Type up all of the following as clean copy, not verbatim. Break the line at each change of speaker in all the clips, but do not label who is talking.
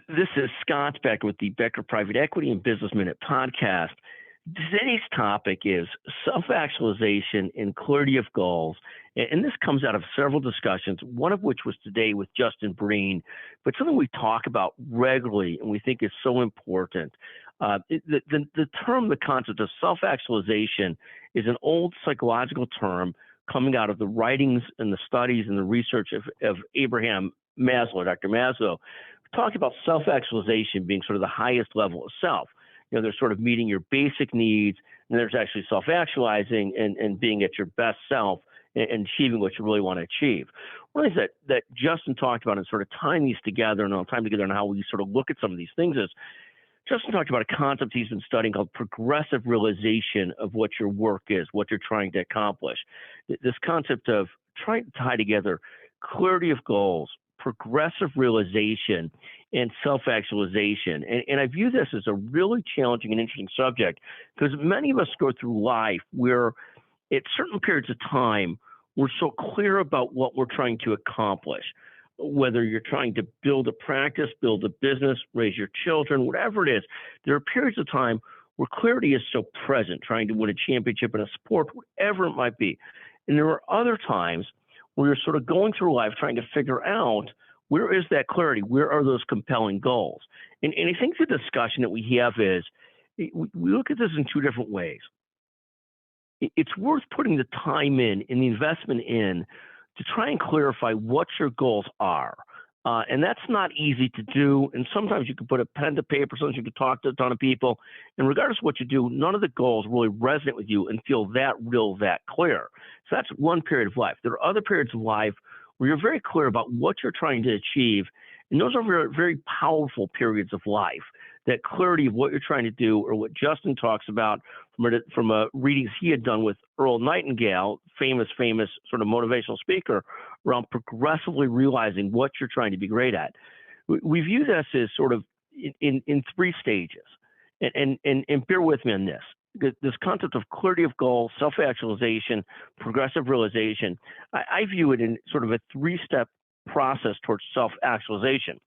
This is Scott Becker with the Becker Private Equity and Business Minute podcast. Today's topic is self-actualization and clarity of goals. And this comes out of several discussions, one of which was today with Justin Breen, but something we talk about regularly and we think is so important. The term, the concept of self-actualization is an old psychological term coming out of the writings and the studies and the research of Abraham Maslow, Dr. Maslow, talking about self-actualization being sort of the highest level of self. You know, there's sort of meeting your basic needs, and there's actually self-actualizing and being at your best self and achieving what you really want to achieve. One of the things that Justin talked about and sort of tying these together and all time together and how we sort of look at some of these things is Justin talked about a concept he's been studying called progressive realization of what your work is, what you're trying to accomplish. This concept of trying to tie together clarity of goals, progressive realization, and self-actualization. And I view this as a really challenging and interesting subject because many of us go through life where at certain periods of time, we're so clear about what we're trying to accomplish. Whether you're trying to build a practice, build a business, raise your children, whatever it is, there are periods of time where clarity is so present, trying to win a championship in a sport, whatever it might be. And there are other times where you're sort of going through life trying to figure out where is that clarity, where are those compelling goals. And I think the discussion that we have is, we look at this in two different ways. It's worth putting the time in the investment in, to try and clarify what your goals are. And that's not easy to do. And sometimes you can put a pen to paper, sometimes you can talk to a ton of people. And regardless of what you do, none of the goals really resonate with you and feel that clear. So that's one period of life. There are other periods of life where you're very clear about what you're trying to achieve. And those are very, very powerful periods of life. That clarity of what you're trying to do, or what Justin talks about from a readings he had done with Earl Nightingale, famous sort of motivational speaker, around progressively realizing what you're trying to be great at. We view this as sort of in three stages, and bear with me on this. This concept of clarity of goal, self-actualization, progressive realization, I view it in sort of a three-step process towards self-actualization.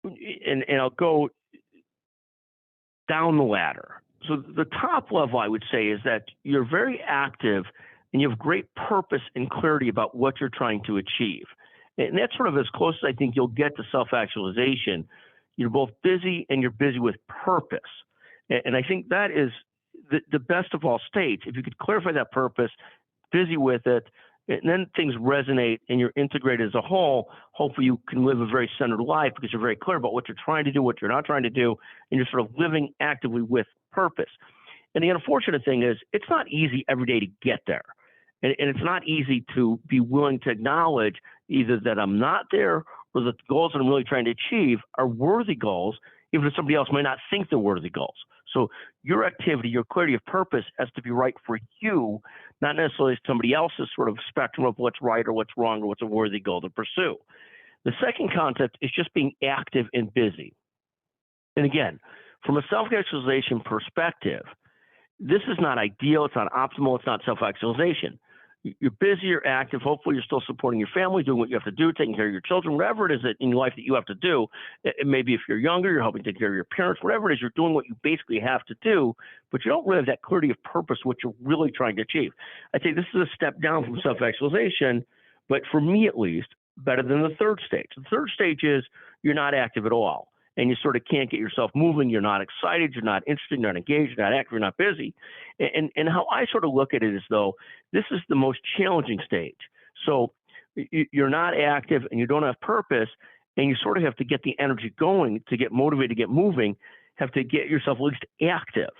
And I'll go down the ladder. So the top level, I would say, is that you're very active and you have great purpose and clarity about what you're trying to achieve. And that's sort of as close as I think you'll get to self-actualization. You're both busy and you're busy with purpose. And I think that is the best of all states. If you could clarify that purpose, busy with it, and then things resonate and you're integrated as a whole, hopefully you can live a very centered life because you're very clear about what you're trying to do, what you're not trying to do, and you're sort of living actively with purpose. And the unfortunate thing is it's not easy every day to get there. And it's not easy to be willing to acknowledge either that I'm not there or that the goals that I'm really trying to achieve are worthy goals, even if somebody else might not think they're worthy goals. So your activity, your clarity of purpose has to be right for you, not necessarily somebody else's sort of spectrum of what's right or what's wrong or what's a worthy goal to pursue. The second concept is just being active and busy. And again, from a self-actualization perspective, this is not ideal, it's not optimal, it's not self-actualization. You're busy, you're active, hopefully you're still supporting your family, doing what you have to do, taking care of your children, whatever it is that in your life that you have to do. Maybe if you're younger, you're helping take care of your parents, whatever it is, you're doing what you basically have to do, but you don't really have that clarity of purpose, what you're really trying to achieve. I'd say this is a step down from self-actualization, but for me at least, better than the third stage. The third stage is you're not active at all. And you sort of can't get yourself moving. You're not excited. You're not interested. You're not engaged. You're not active. You're not busy. And how I sort of look at it is though, this is the most challenging stage. So you're not active and you don't have purpose, and you sort of have to get the energy going to get motivated, to get moving, have to get yourself at least active.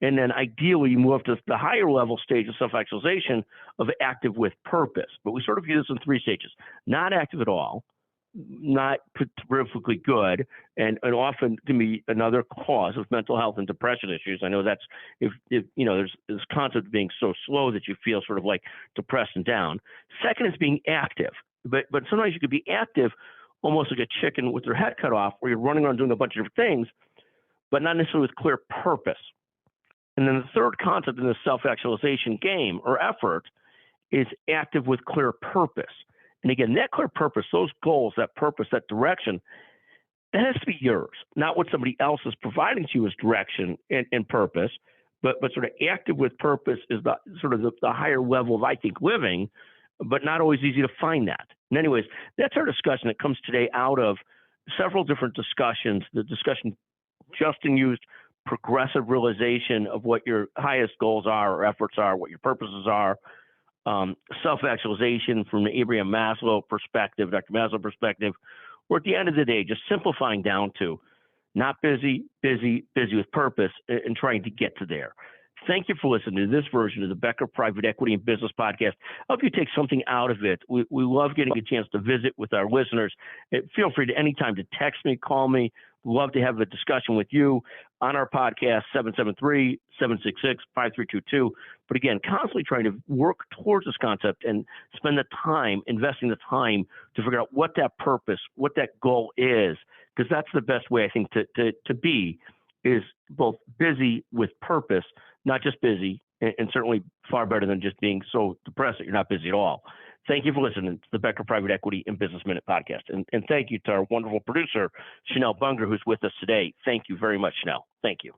And then ideally you move up to the higher level stage of self-actualization of active with purpose. But we sort of view this in three stages: not active at all, not terrifically good, and often can be another cause of mental health and depression issues. I know that's if you know, there's this concept of being so slow that you feel sort of like depressed and down. Second is being active, but sometimes you could be active almost like a chicken with their head cut off, where you're running around doing a bunch of different things, but not necessarily with clear purpose. And then the third concept in the self-actualization game or effort is active with clear purpose. And again, that clear purpose, those goals, that purpose, that direction, that has to be yours, not what somebody else is providing to you as direction and purpose. But sort of active with purpose is the sort of the higher level of, I think, living, but not always easy to find that. And anyways, that's our discussion that comes today out of several different discussions. The discussion Justin used progressive realization of what your highest goals are or efforts are, what your purposes are, self-actualization from the Abraham Maslow perspective, Dr. Maslow perspective, or at the end of the day, just simplifying down to not busy, busy, busy with purpose and trying to get to there. Thank you for listening to this version of the Becker Private Equity and Business Podcast. I hope you take something out of it. We love getting a chance to visit with our listeners. Feel free to anytime to text me, call me. Love to have a discussion with you on our podcast, 773-766-5322. But again, constantly trying to work towards this concept and spend the time, investing the time to figure out what that purpose, what that goal is, because that's the best way, I think, to be, is both busy with purpose, not just busy, and certainly far better than just being so depressed that you're not busy at all. Thank you for listening to the Becker Private Equity and Business Minute podcast. And thank you to our wonderful producer, Chanel Bunger, who's with us today. Thank you very much, Chanel. Thank you.